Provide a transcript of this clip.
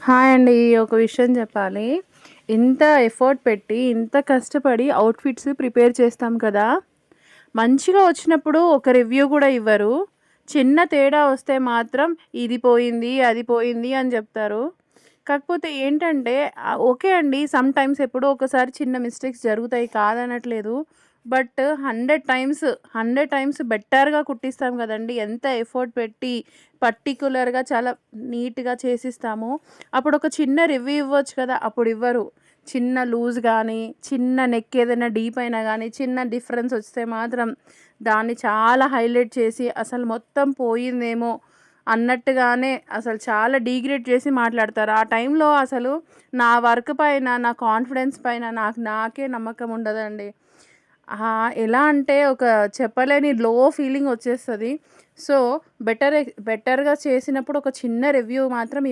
Hi అండి. ఒక విషయం చెప్పాలి. ఇంత ఎఫర్ట్ పెట్టి, ఇంత కష్టపడి అవుట్‌ఫిట్స్ ప్రిపేర్ చేస్తాం కదా! మంచిగా వచ్చినప్పుడు ఒక రివ్యూ గూడా ఇవ్వరు. చిన్న తేడా వస్తే మాత్రం ఇది పోయింది, అది పోయింది అని జెప్తారు. కాకపోతే ఏంటంటే ఓకే అండి. సమ్‌టైమ్స్ ఎప్పుడో ఒకసారి చిన్న మిస్టేక్స్ జరుగుతాయి కాదనట్లేదు. బట్ 100 టైమ్స్ బెటర్‌గా కుట్టిస్తాం గదండీ! ఎంత ఎఫర్ట్ పెట్టి పర్టిక్యులర్‌గా చాలా నీట్‌గా చేసిస్తాము. అప్పుడొక చిన్న రివ్యూ ఇవ్వచ్చు కదా! అప్పుడివ్వరు. చిన్న లూజ్ గానీ, చిన్న నెక్ ఏదైనా డీప్ అయినా గానీ, చిన్న డిఫరెన్స్ వస్తే మాత్రం దాన్ని చాలా హైలైట్ చేసి అసలు మొత్తం పోయిందేమో అన్నట్టుగానే అసలు చాలా డీగ్రేడ్ చేసి మాట్లాడతారు. ఆ టైంలో అసలు నా వర్క్ పైన, నా కాన్ఫిడెన్స్ పైన నాకే నమ్మకం ఉండదండి. ఎలా అంటే ఒక చెప్పలేని లో ఫీలింగ్ వచ్చేస్తది. సో, బెటర్‌గా చేసినప్పుడు ఒక చిన్న రివ్యూ మాత్రం